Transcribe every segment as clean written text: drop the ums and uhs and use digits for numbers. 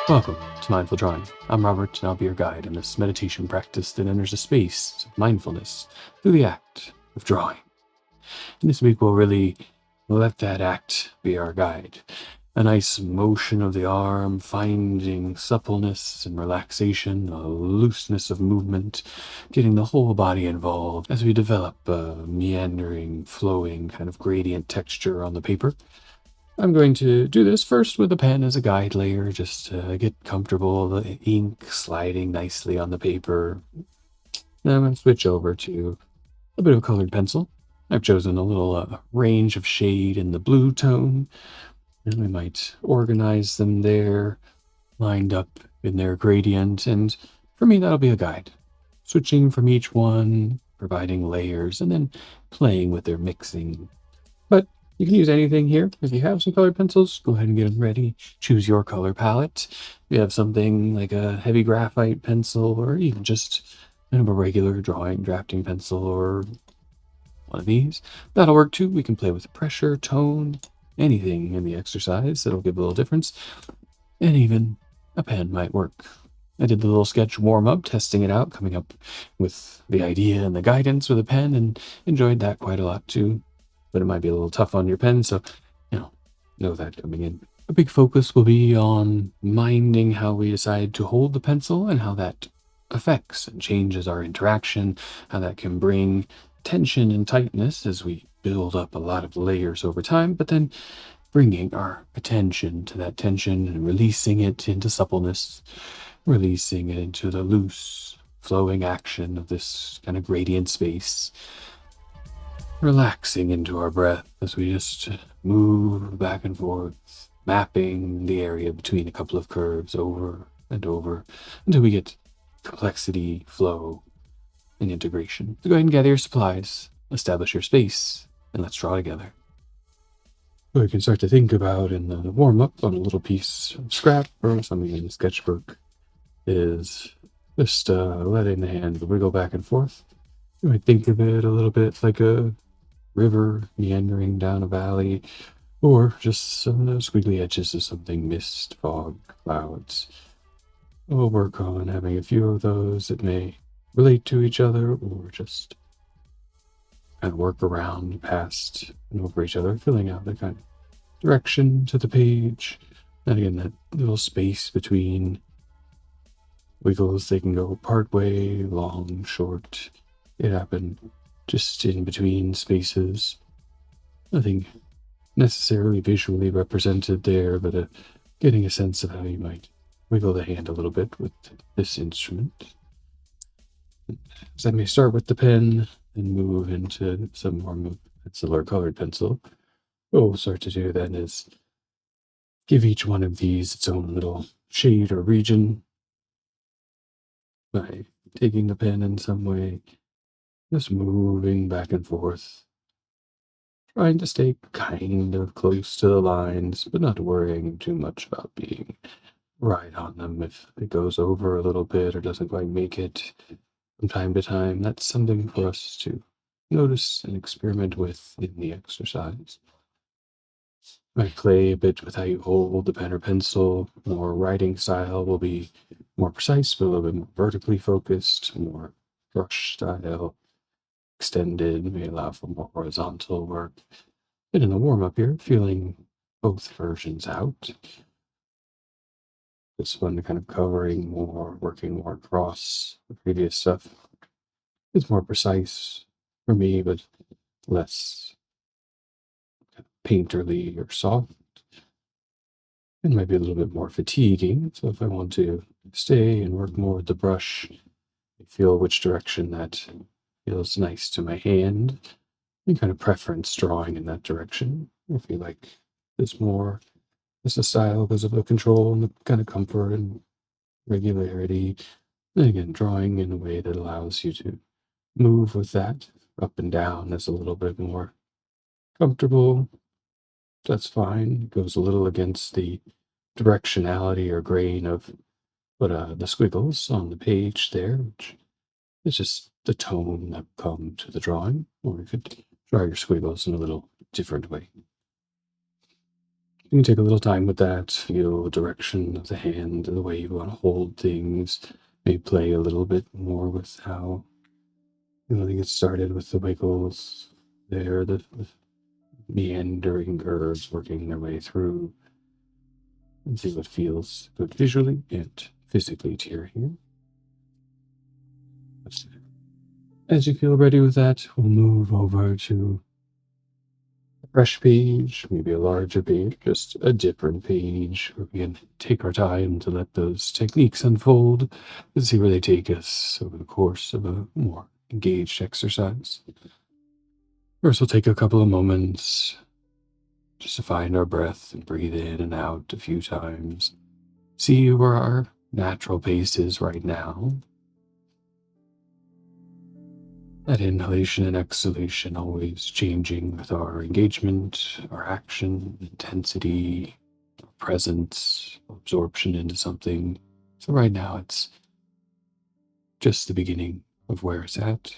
Welcome to Mindful Drawing. I'm Robert, and I'll be your guide in this meditation practice that enters a space of mindfulness through the act of drawing. And this week we'll really let that act be our guide. A nice motion of the arm, finding suppleness and relaxation, a looseness of movement, getting the whole body involved as we develop a meandering, flowing kind of gradient texture on the paper. I'm going to do this first with a pen as a guide layer, just to get comfortable, the ink sliding nicely on the paper. Then I'm going to switch over to a bit of a colored pencil. I've chosen a little range of shade in the blue tone, and we might organize them there, lined up in their gradient, and for me that'll be a guide. Switching from each one, providing layers, and then playing with their mixing. But you can use anything here. If you have some colored pencils, go ahead and get them ready. Choose your color palette. If you have something like a heavy graphite pencil, or even just kind of a regular drafting pencil, or one of these, that'll work too. We can play with pressure, tone, anything in the exercise that'll give a little difference. And even a pen might work. I did the little sketch warm up, testing it out, coming up with the idea and the guidance with a pen, and enjoyed that quite a lot too. But it might be a little tough on your pen, so know that coming in. A big focus will be on minding how we decide to hold the pencil and how that affects and changes our interaction, how that can bring tension and tightness as we build up a lot of layers over time, but then bringing our attention to that tension and releasing it into suppleness, releasing it into the loose, flowing action of this kind of gradient space. Relaxing into our breath as we just move back and forth, mapping the area between a couple of curves over and over until we get complexity, flow, and integration. So go ahead and gather your supplies, establish your space, and let's draw together. What we can start to think about in the warm-up on a little piece of scrap or something in the sketchbook is just letting the hand wiggle back and forth. You might think of it a little bit like a river meandering down a valley, or just some of those squiggly edges of something, mist, fog, clouds. We'll work on having a few of those that may relate to each other, or just kind of work around, past, and over each other, filling out the kind of direction to the page. And again, that little space between wiggles, they can go part way, long, short. It happened just in between spaces. Nothing necessarily visually represented there, but getting a sense of how you might wiggle the hand a little bit with this instrument. So I may start with the pen and move into some more pencil or colored pencil. What we'll start to do then is give each one of these its own little shade or region by taking the pen in some way, just moving back and forth, trying to stay kind of close to the lines, but not worrying too much about being right on them. If it goes over a little bit or doesn't quite make it from time to time, that's something for us to notice and experiment with in the exercise. Might play a bit with how you hold the pen or pencil. More writing style will be more precise, but a little bit more vertically focused, more brush style, extended, may allow for more horizontal work. And in the warm-up here, feeling both versions out. This one kind of covering more, working more across the previous stuff. It's more precise for me, but less painterly or soft. It might be a little bit more fatiguing. So if I want to stay and work more with the brush, feel which direction that feels nice to my hand, and kind of preference drawing in that direction. I feel like there's more as a style because of the control and the kind of comfort and regularity. And again, drawing in a way that allows you to move with that up and down is a little bit more comfortable. That's fine. It goes a little against the directionality or grain of the squiggles on the page there, which is just the tone that come to the drawing. Or you could draw your squiggles in a little different way. You can take a little time with that, feel the direction of the hand and the way you want to hold things. Maybe play a little bit more with how you want to get started with the wiggles there, the meandering curves working their way through, and see what feels good visually and physically to your hand. As you feel ready with that, we'll move over to a fresh page, maybe a larger page, just a different page, where we can take our time to let those techniques unfold and see where they take us over the course of a more engaged exercise. First, we'll take a couple of moments just to find our breath and breathe in and out a few times. See where our natural pace is right now. That inhalation and exhalation always changing with our engagement, our action, intensity, our presence, absorption into something. So right now it's just the beginning of where it's at.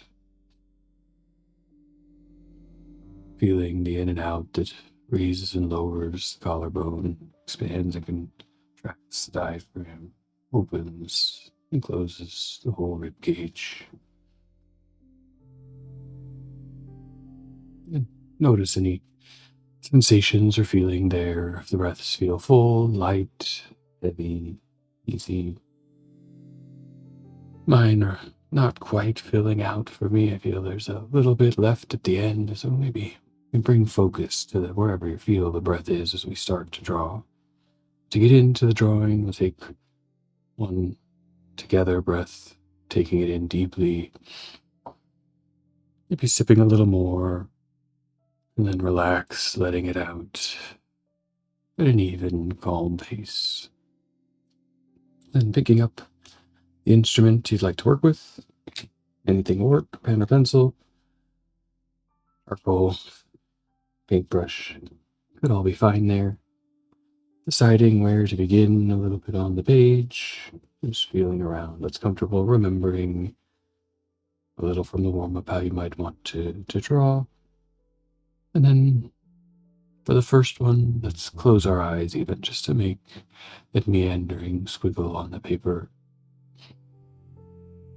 Feeling the in and out that raises and lowers the collarbone, expands and contracts the diaphragm, opens and closes the whole rib cage. And notice any sensations or feeling there. If the breaths feel full, light, heavy, easy. Mine are not quite filling out for me. I feel there's a little bit left at the end, so maybe we bring focus to wherever you feel the breath is as we start to draw. To get into the drawing, we'll take one together breath, taking it in deeply, maybe sipping a little more, and then relax, letting it out at an even, calm pace. Then picking up the instrument you'd like to work with, anything will work, pen or pencil, charcoal, paintbrush, could all be fine there. Deciding where to begin a little bit on the page, just feeling around that's comfortable, remembering a little from the warm-up how you might want to draw. And then for the first one, let's close our eyes even just to make that meandering squiggle on the paper.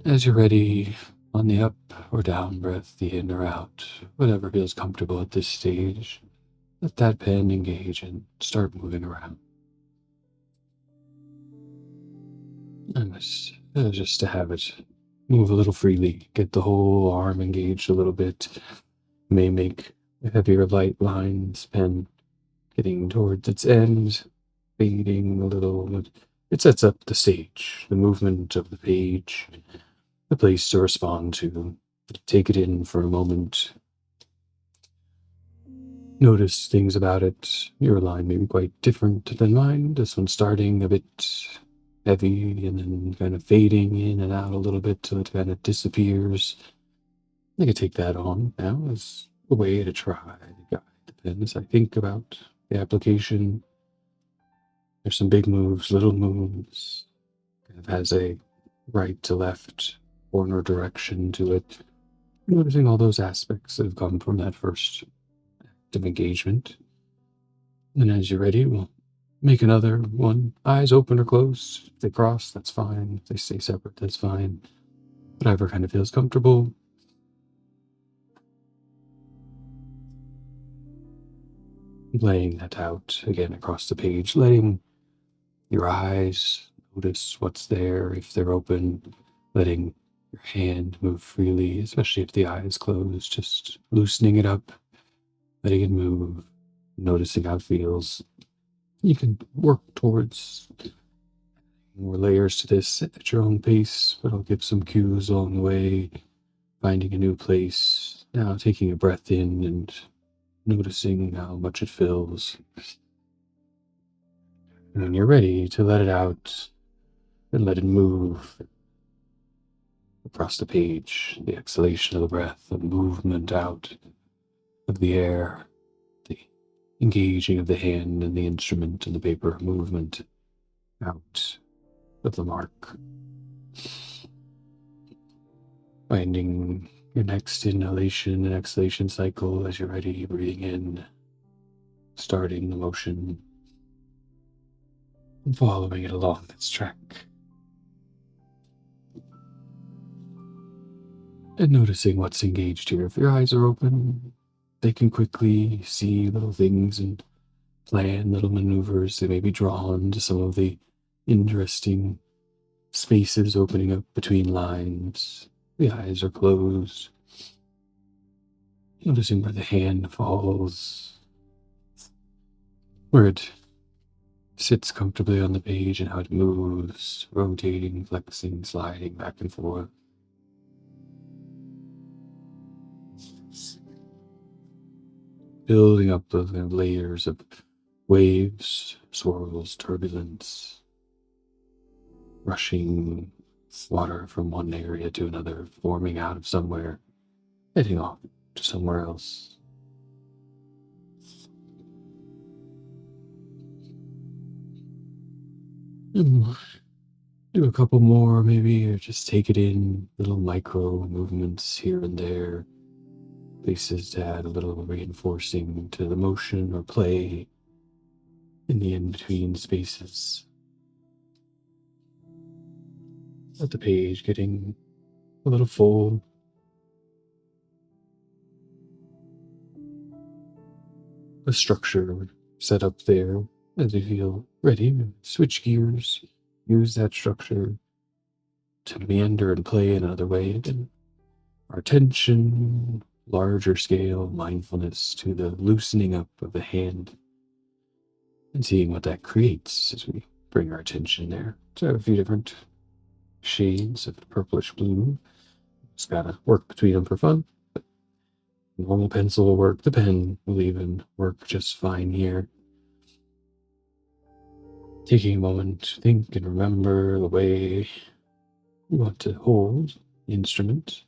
As you're ready, on the up or down breath, the in or out, whatever feels comfortable at this stage, let that pen engage and start moving around. And just to have it move a little freely, get the whole arm engaged a little bit, may make heavier light lines, pen getting towards its end, fading a little. It sets up the stage, the movement of the page, the place to respond to. Take it in for a moment. Notice things about it. Your line may be quite different than mine. This one's starting a bit heavy and then kind of fading in and out a little bit till it kind of disappears. I could take that on now as a way to try to guide the pen as I think about the application. There's some big moves, little moves. Kind of has a right to left corner direction to it. Noticing all those aspects that have come from that first act of engagement. And as you're ready, we'll make another one. Eyes open or closed. If they cross, that's fine. If they stay separate, that's fine. Whatever kind of feels comfortable. Laying that out again across the page, letting your eyes notice what's there, if they're open, letting your hand move freely, especially if the eye is closed, just loosening it up, letting it move, noticing how it feels. You can work towards more layers to this at your own pace, but I'll give some cues along the way, finding a new place, now taking a breath in and noticing how much it fills. And when you're ready to let it out and let it move across the page, the exhalation of the breath, the movement out of the air, the engaging of the hand and the instrument and the paper, movement out of the mark. Finding your next inhalation and exhalation cycle as you're ready, breathing in, starting the motion, and following it along its track. And noticing what's engaged here. If your eyes are open, they can quickly see little things and plan little maneuvers. They may be drawn to some of the interesting spaces opening up between lines. The eyes are closed. Noticing where the hand falls, where it sits comfortably on the page and how it moves, rotating, flexing, sliding back and forth. Building up those kind of layers of waves, swirls, turbulence, rushing water from one area to another, forming out of somewhere, heading off to somewhere else. And do a couple more, maybe, or just take it in, little micro movements here and there, places to add a little reinforcing to the motion or play in the in-between spaces. Let the page getting a little full. A structure set up there as you feel ready. Switch gears, use that structure to meander and play in another way. Again, our attention, larger scale mindfulness to the loosening up of the hand and seeing what that creates as we bring our attention there. So I have a few different shades of purplish blue. Just gotta work between them for fun. Normal pencil will work. The pen will even work just fine here. Taking a moment to think and remember the way you want to hold the instrument.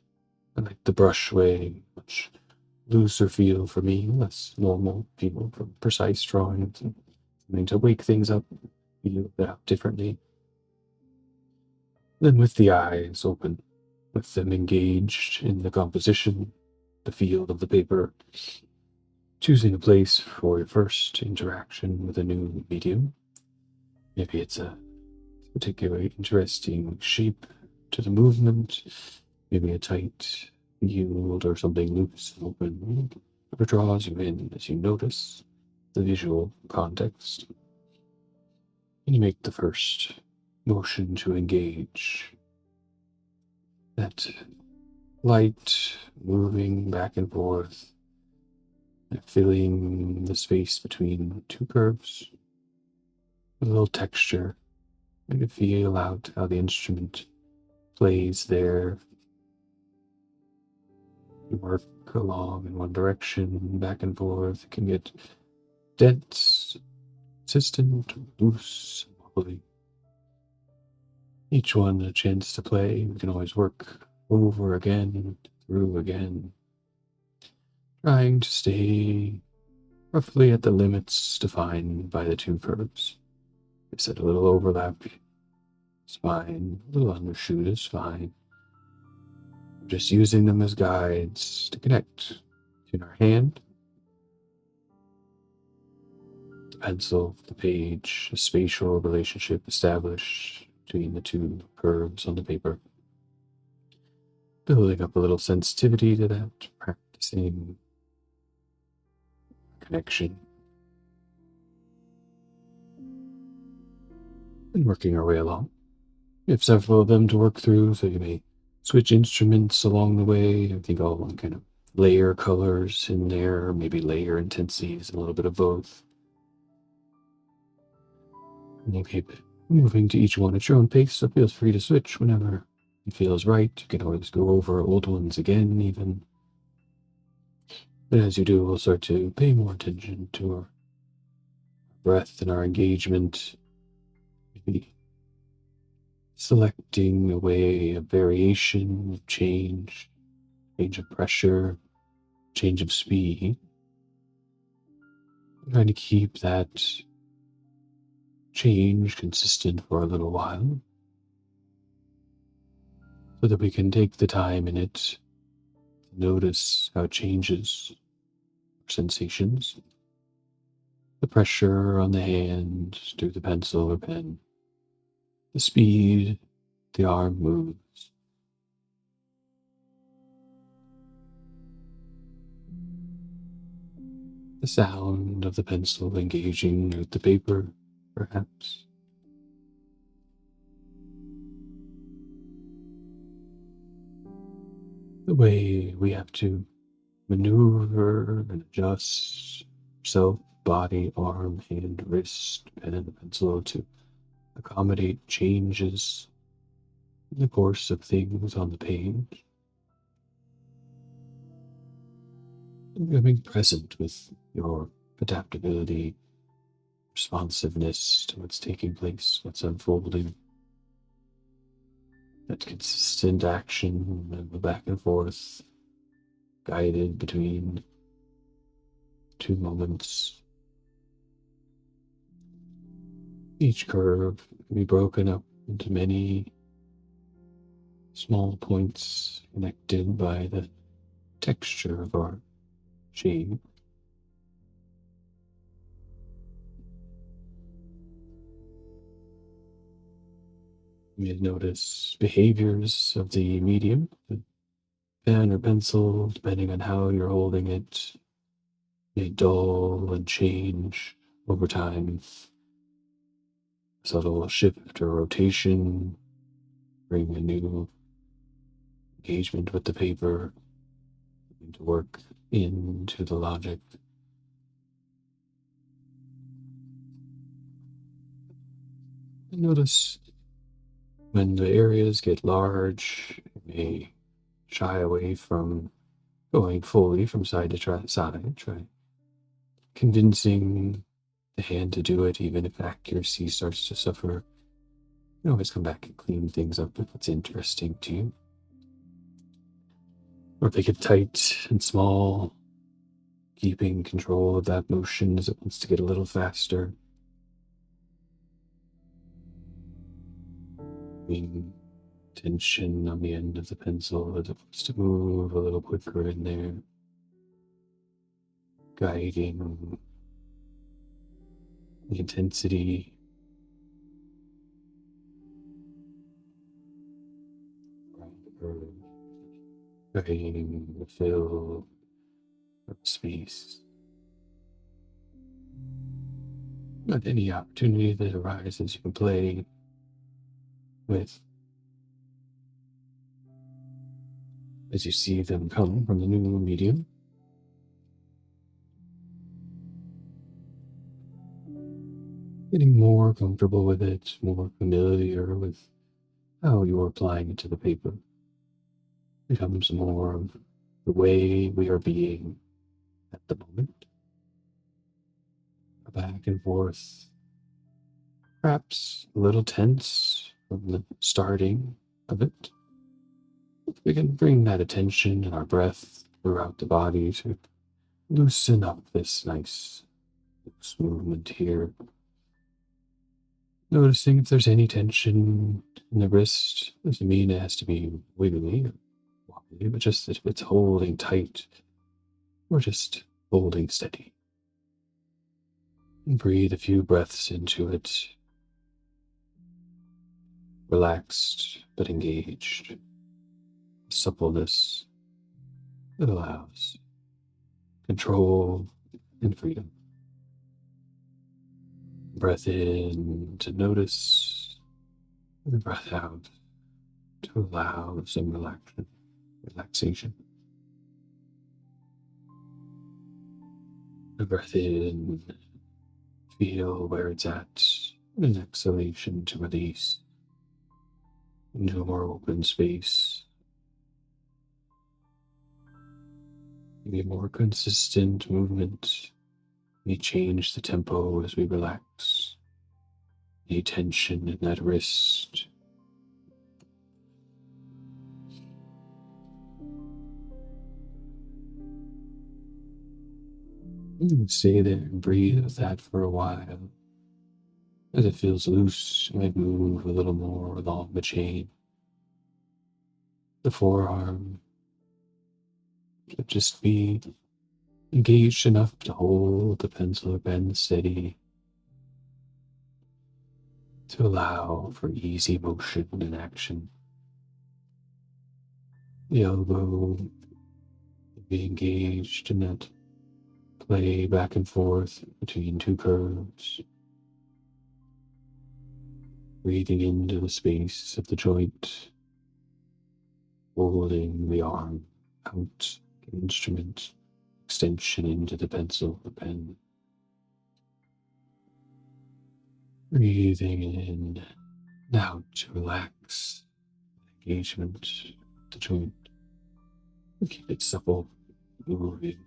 I like the brush way, much looser feel for me, less normal feel for precise drawings. And something to wake things up, feel it out differently. Then with the eyes open, with them engaged in the composition, the field of the paper, choosing a place for your first interaction with a new medium. Maybe it's a particularly interesting shape to the movement, maybe a tight yield or something loose and open. Whatever draws you in as you notice the visual context. And you make the first motion to engage. That light moving back and forth, and filling the space between two curves. A little texture. You can feel out how the instrument plays there. You work along in one direction, back and forth. It can get dense, consistent, loose, wobbly. Each one a chance to play. We can always work over again, through again. Trying to stay roughly at the limits defined by the two curves. I said a little overlap is fine, a little undershoot is fine. Just using them as guides to connect between our hand, the pencil, the page, a spatial relationship established between the two curves on the paper. Building up a little sensitivity to that, practicing connection, and working our way along. We have several of them to work through, so you may switch instruments along the way. I think I'll kind of layer colors in there, maybe layer intensities, a little bit of both. And we'll keep moving to each one at your own pace, so feel free to switch whenever it feels right. You can always go over old ones again, even. But as you do, we'll start to pay more attention to our breath and our engagement. Maybe selecting a way of variation, of change of pressure, change of speed. Trying to keep that change consistent for a little while so that we can take the time in it to notice how it changes our sensations, the pressure on the hand through the pencil or pen, the speed the arm moves, the sound of the pencil engaging with the paper, perhaps. The way we have to maneuver and adjust self, body, arm, hand, wrist, pen, and pencil to accommodate changes in the course of things on the page. And becoming present with your adaptability, responsiveness to what's taking place, what's unfolding. That consistent action and the back and forth, guided between two moments. Each curve can be broken up into many small points connected by the texture of our shade. You may notice behaviors of the medium, the pen or pencil, depending on how you're holding it, may dull and change over time. Subtle shift or rotation, bring a new engagement with the paper, to work into the logic. And notice when the areas get large, you may shy away from going fully from side to side. Try convincing the hand to do it, even if accuracy starts to suffer. You can always come back and clean things up if it's interesting to you. Or if they get tight and small, keeping control of that motion as it wants to get a little faster. Being tension on the end of the pencil as it wants to move a little quicker in there. Guiding the intensity. Guiding the fill of space. At any opportunity that arises, you can play with as you see them come from the new medium. Getting more comfortable with it, more familiar with how you're applying it to the paper. Becomes more of the way we are being at the moment. Back and forth, perhaps a little tense from the starting of it. We can bring that attention and our breath throughout the body to loosen up this nice loose movement here. Noticing if there's any tension in the wrist. Doesn't mean it has to be wiggly or wobbly, but just that if it's holding tight or just holding steady. And breathe a few breaths into it. Relaxed but engaged. Suppleness that allows control and freedom. Breath in to notice, and the breath out to allow some relaxation. The breath in, feel where it's at, and an exhalation to release into a more open space. Maybe a more consistent movement. We change the tempo as we relax. Any tension in that wrist. You can stay there and breathe with that for a while. As it feels loose, you might move a little more along the chain. The forearm could just be engaged enough to hold the pencil or pen steady, to allow for easy motion and action. The elbow be engaged in that play back and forth between two curves, breathing into the space of the joint, holding the arm out, the instrument, extension into the pencil, the pen. Breathing in and out to relax engagement, the joint, and keep it supple, moving.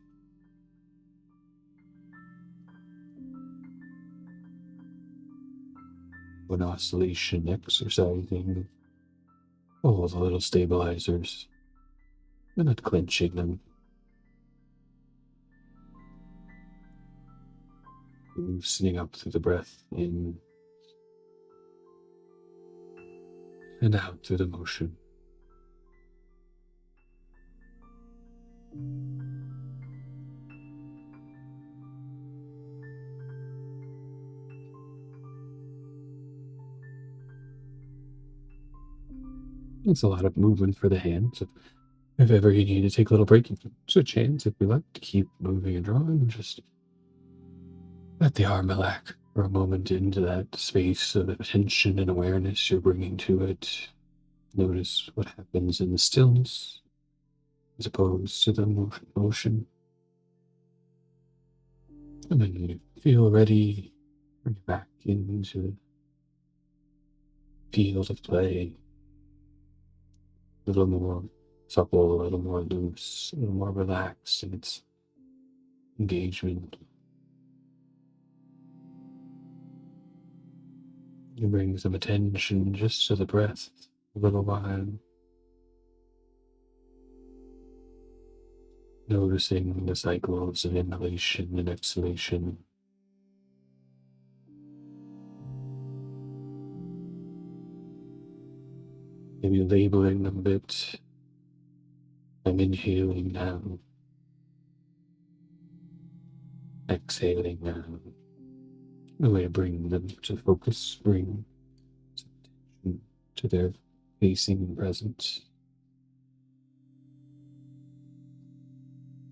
When oscillation exercising, all the little stabilizers. We're not clenching them. Loosening up through the breath in and out through the motion. It's a lot of movement for the hands. If ever you need to take a little break, you can switch hands if you like to keep moving and drawing. Just let the arm relax for a moment into that space of attention and awareness you're bringing to it. Notice what happens in the stillness as opposed to the motion. And then you feel ready, bring it back into the field of play. A little more supple, a little more loose, a little more relaxed in its engagement. You bring some attention just to the breath a little while. Noticing the cycles of inhalation and exhalation. Maybe labeling them a bit. I'm inhaling now. Exhaling now. The way to bring them to focus, bring attention to their facing and presence.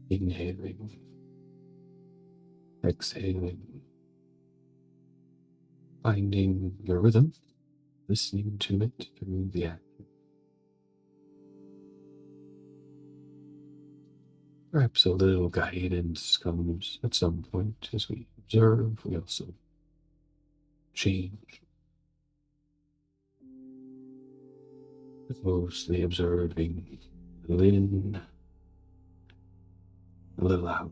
Inhaling, exhaling, finding your rhythm, listening to it through the act. Perhaps a little guidance comes at some point as we observe. We also change. But mostly observing a little in, a little out.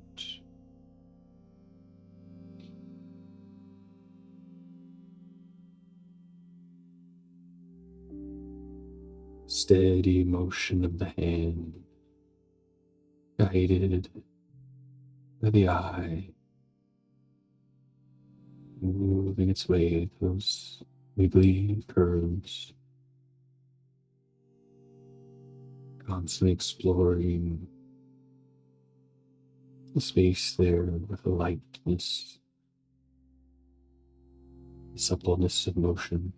Steady motion of the hand, guided by the eye, moving its way those wiggly curves, constantly exploring the space there with the lightness, the suppleness of motion.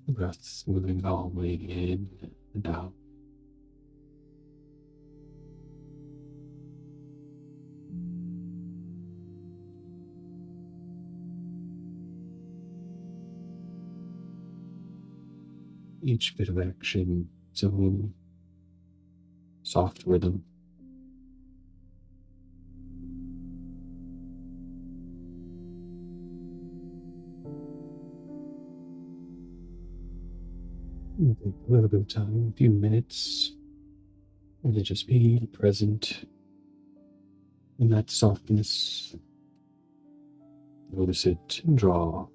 The breath moving calmly in and out. Each bit of action, its own soft rhythm. It'll take a little bit of time, a few minutes, and then just be present in that softness. Notice it and draw.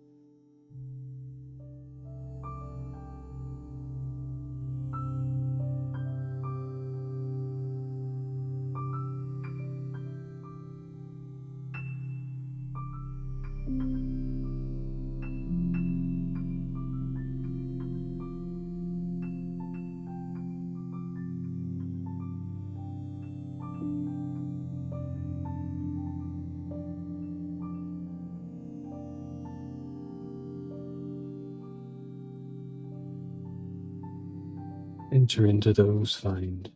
enter into those, find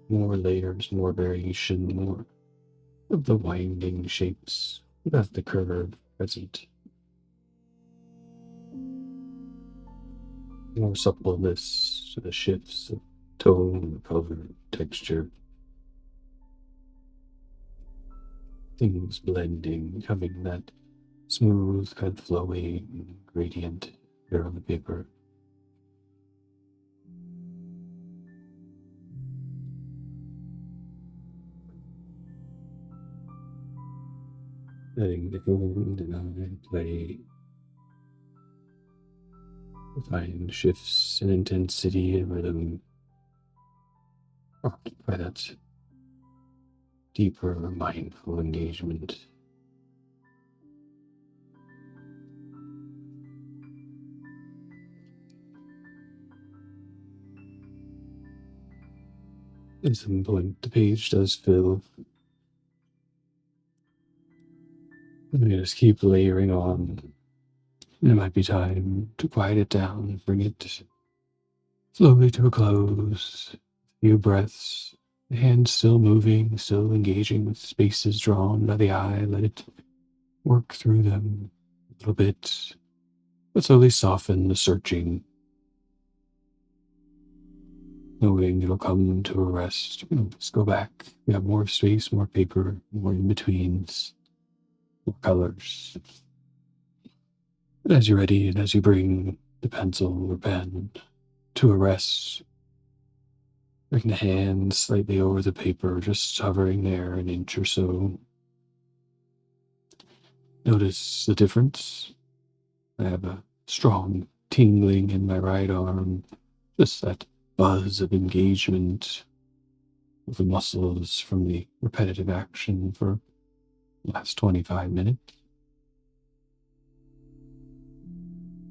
more layers, more variation, more of the winding shapes without the curve present. More suppleness to the shifts of tone, color, texture. Things blending, having that smooth, kind of flowing gradient here on the paper. Letting the hand and eye play. Find shifts in intensity and rhythm. By that deeper mindful engagement. At some point, the page does fill. And we just keep layering on. And it might be time to quiet it down, bring it slowly to a close. A few breaths, the hand still moving, still engaging with spaces drawn by the eye. Let it work through them a little bit, but slowly soften the searching, knowing it'll come to a rest. Just go back. We have more space, more paper, more in-betweens, more colors. And as you're ready, and as you bring the pencil or pen to a rest, bring the hand slightly over the paper, just hovering there an inch or so. Notice the difference. I have a strong tingling in my right arm, just that buzz of engagement with the muscles from the repetitive action for the last 25 minutes.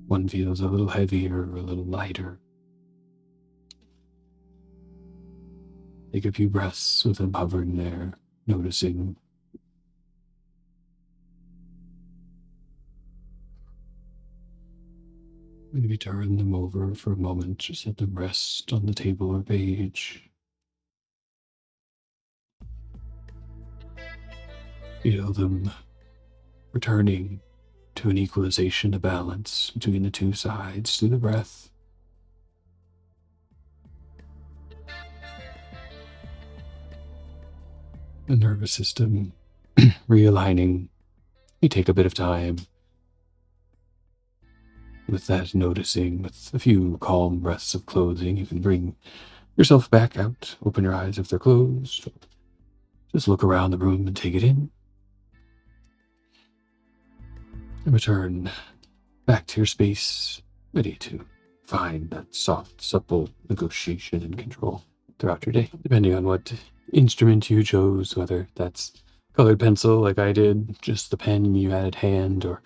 One feels a little heavier, a little lighter. Take a few breaths with them hovering there, noticing. Maybe turn them over for a moment, just let them rest on the table or page. Feel them returning to an equalization, a balance between the two sides through the breath. The nervous system realigning. You take a bit of time with that noticing, with a few calm breaths of closing. You can bring yourself back out, open your eyes if they're closed. Just look around the room and take it in. And return back to your space, ready to find that soft, supple negotiation and control throughout your day, depending on what instrument you chose, whether that's colored pencil like I did, just the pen you had at hand, or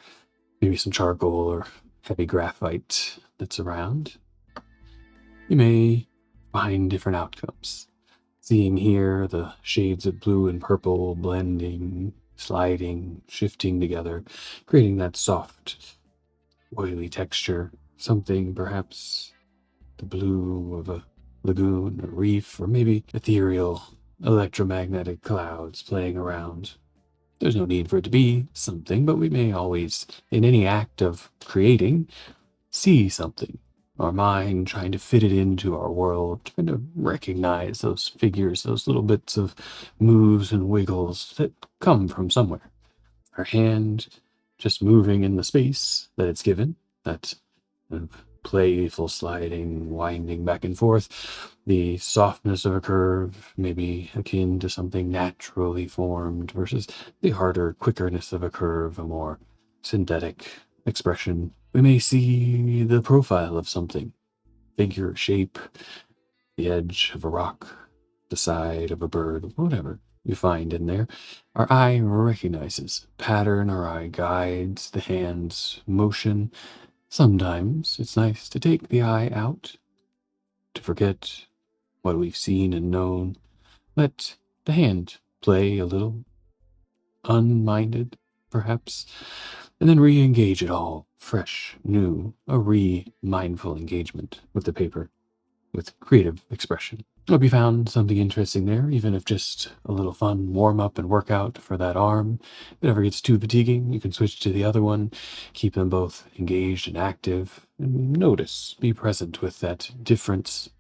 maybe some charcoal or heavy graphite that's around. You may find different outcomes. Seeing here the shades of blue and purple blending, sliding, shifting together, creating that soft, oily texture, something perhaps the blue of a lagoon or reef, or maybe ethereal electromagnetic clouds playing around. There's no need for it to be something, but we may always, in any act of creating, see something. Our mind trying to fit it into our world, trying to recognize those figures, those little bits of moves and wiggles that come from somewhere. Our hand just moving in the space that it's given, that kind of playful sliding, winding back and forth, the softness of a curve, maybe akin to something naturally formed, versus the harder quickerness of a curve, a more synthetic expression. We may see the profile of something, figure, shape, the edge of a rock, the side of a bird, whatever you find in there. Our eye recognizes pattern, our eye guides the hand's motion. Sometimes it's nice to take the eye out, to forget what we've seen and known. Let the hand play a little, unminded, perhaps, and then re-engage it all, fresh, new, a re-mindful engagement with the paper. with creative expression. I hope you found something interesting there, even if just a little fun warm-up and workout for that arm. If it ever gets too fatiguing, you can switch to the other one, keep them both engaged and active, and notice, be present with that difference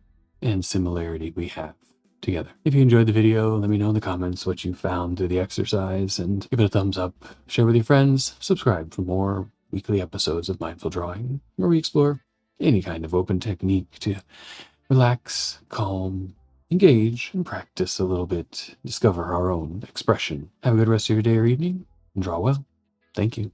and similarity we have together. If you enjoyed the video, let me know in the comments what you found through the exercise, and give it a thumbs up, share with your friends, subscribe for more weekly episodes of Mindful Drawing, where we explore any kind of open technique to relax, calm, engage, and practice a little bit, discover our own expression. Have a good rest of your day or evening, and draw well. Thank you.